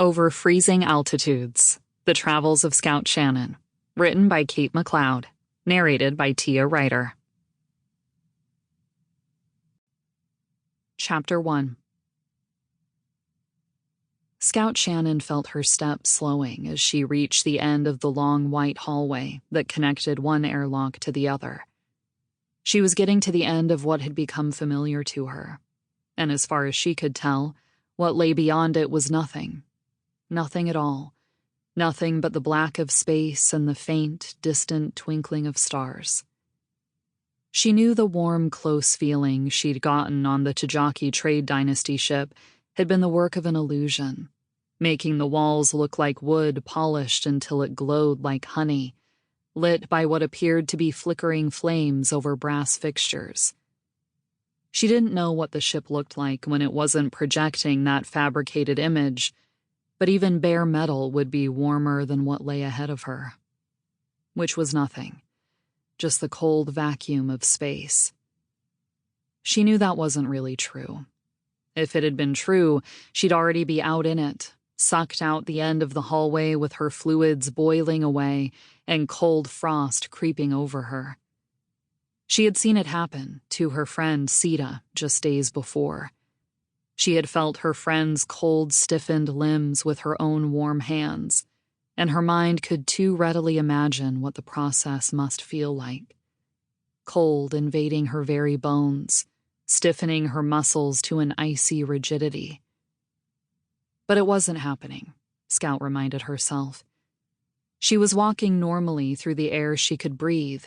Over Freezing Altitudes, The Travels of Scout Shannon, written by Kate MacLeod, narrated by Tia Ryder. Chapter 1. Scout Shannon felt her steps slowing as she reached the end of the long white hallway that connected one airlock to the other. She was getting to the end of what had become familiar to her, and as far as she could tell, what lay beyond it was nothing. Nothing at all. Nothing but the black of space and the faint, distant twinkling of stars. She knew the warm, close feeling she'd gotten on the Tajaki Trade Dynasty ship had been the work of an illusion, making the walls look like wood polished until it glowed like honey, lit by what appeared to be flickering flames over brass fixtures. She didn't know what the ship looked like when it wasn't projecting that fabricated image, but even bare metal would be warmer than what lay ahead of her. Which was nothing, just the cold vacuum of space. She knew that wasn't really true. If it had been true, she'd already be out in it, sucked out the end of the hallway with her fluids boiling away and cold frost creeping over her. She had seen it happen to her friend Sita just days before. She had felt her friend's cold, stiffened limbs with her own warm hands, and her mind could too readily imagine what the process must feel like. Cold invading her very bones, stiffening her muscles to an icy rigidity. But it wasn't happening, Scout reminded herself. She was walking normally through the air she could breathe,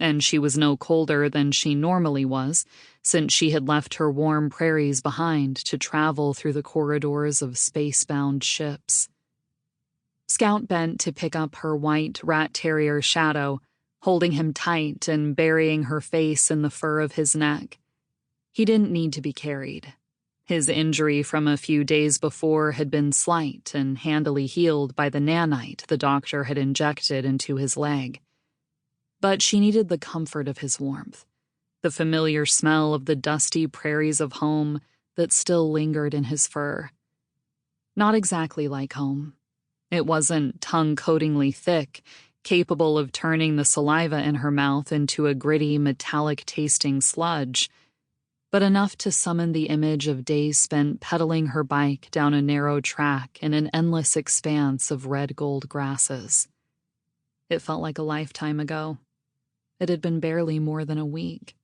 and she was no colder than she normally was, since she had left her warm prairies behind to travel through the corridors of space-bound ships. Scout bent to pick up her white rat terrier Shadow, holding him tight and burying her face in the fur of his neck. He didn't need to be carried. His injury from a few days before had been slight and handily healed by the nanite the doctor had injected into his leg. But she needed the comfort of his warmth, the familiar smell of the dusty prairies of home that still lingered in his fur. Not exactly like home. It wasn't tongue-coatingly thick, capable of turning the saliva in her mouth into a gritty, metallic-tasting sludge, but enough to summon the image of days spent pedaling her bike down a narrow track in an endless expanse of red-gold grasses. It felt like a lifetime ago. It had been barely more than a week.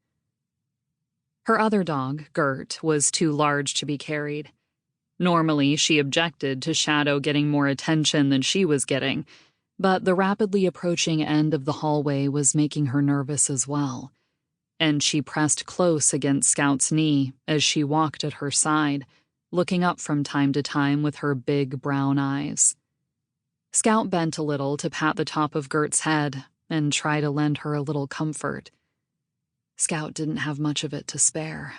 Her other dog, Gert, was too large to be carried. Normally, she objected to Shadow getting more attention than she was getting, but the rapidly approaching end of the hallway was making her nervous as well, and she pressed close against Scout's knee as she walked at her side, looking up from time to time with her big brown eyes. Scout bent a little to pat the top of Gert's head and try to lend her a little comfort. Scout didn't have much of it to spare.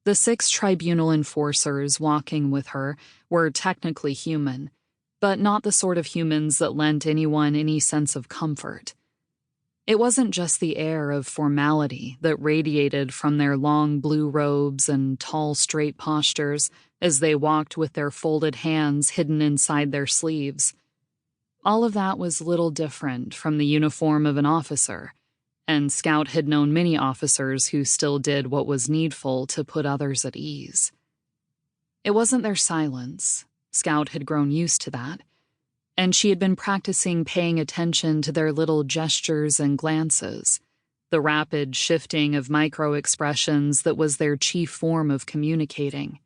The 6 tribunal enforcers walking with her were technically human, but not the sort of humans that lent anyone any sense of comfort. It wasn't just the air of formality that radiated from their long blue robes and tall, straight postures as they walked with their folded hands hidden inside their sleeves. All of that was little different from the uniform of an officer, and Scout had known many officers who still did what was needful to put others at ease. It wasn't their silence. Scout had grown used to that, and she had been practicing paying attention to their little gestures and glances, the rapid shifting of micro-expressions that was their chief form of communicating.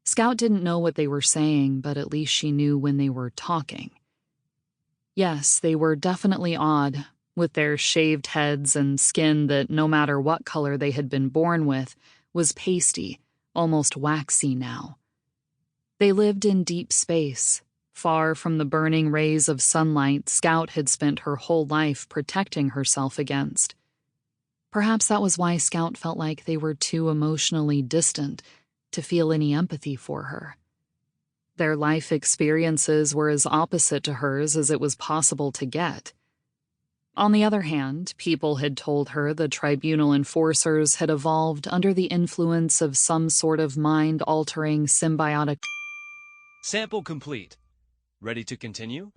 Scout didn't know what they were saying, but at least she knew when they were talking. Yes, they were definitely odd, with their shaved heads and skin that, no matter what color they had been born with, was pasty, almost waxy now. They lived in deep space, far from the burning rays of sunlight Scout had spent her whole life protecting herself against. Perhaps that was why Scout felt like they were too emotionally distant to feel any empathy for her. Their life experiences were as opposite to hers as it was possible to get. On the other hand, people had told her the tribunal enforcers had evolved under the influence of some sort of mind-altering symbiotic. Sample complete. Ready to continue?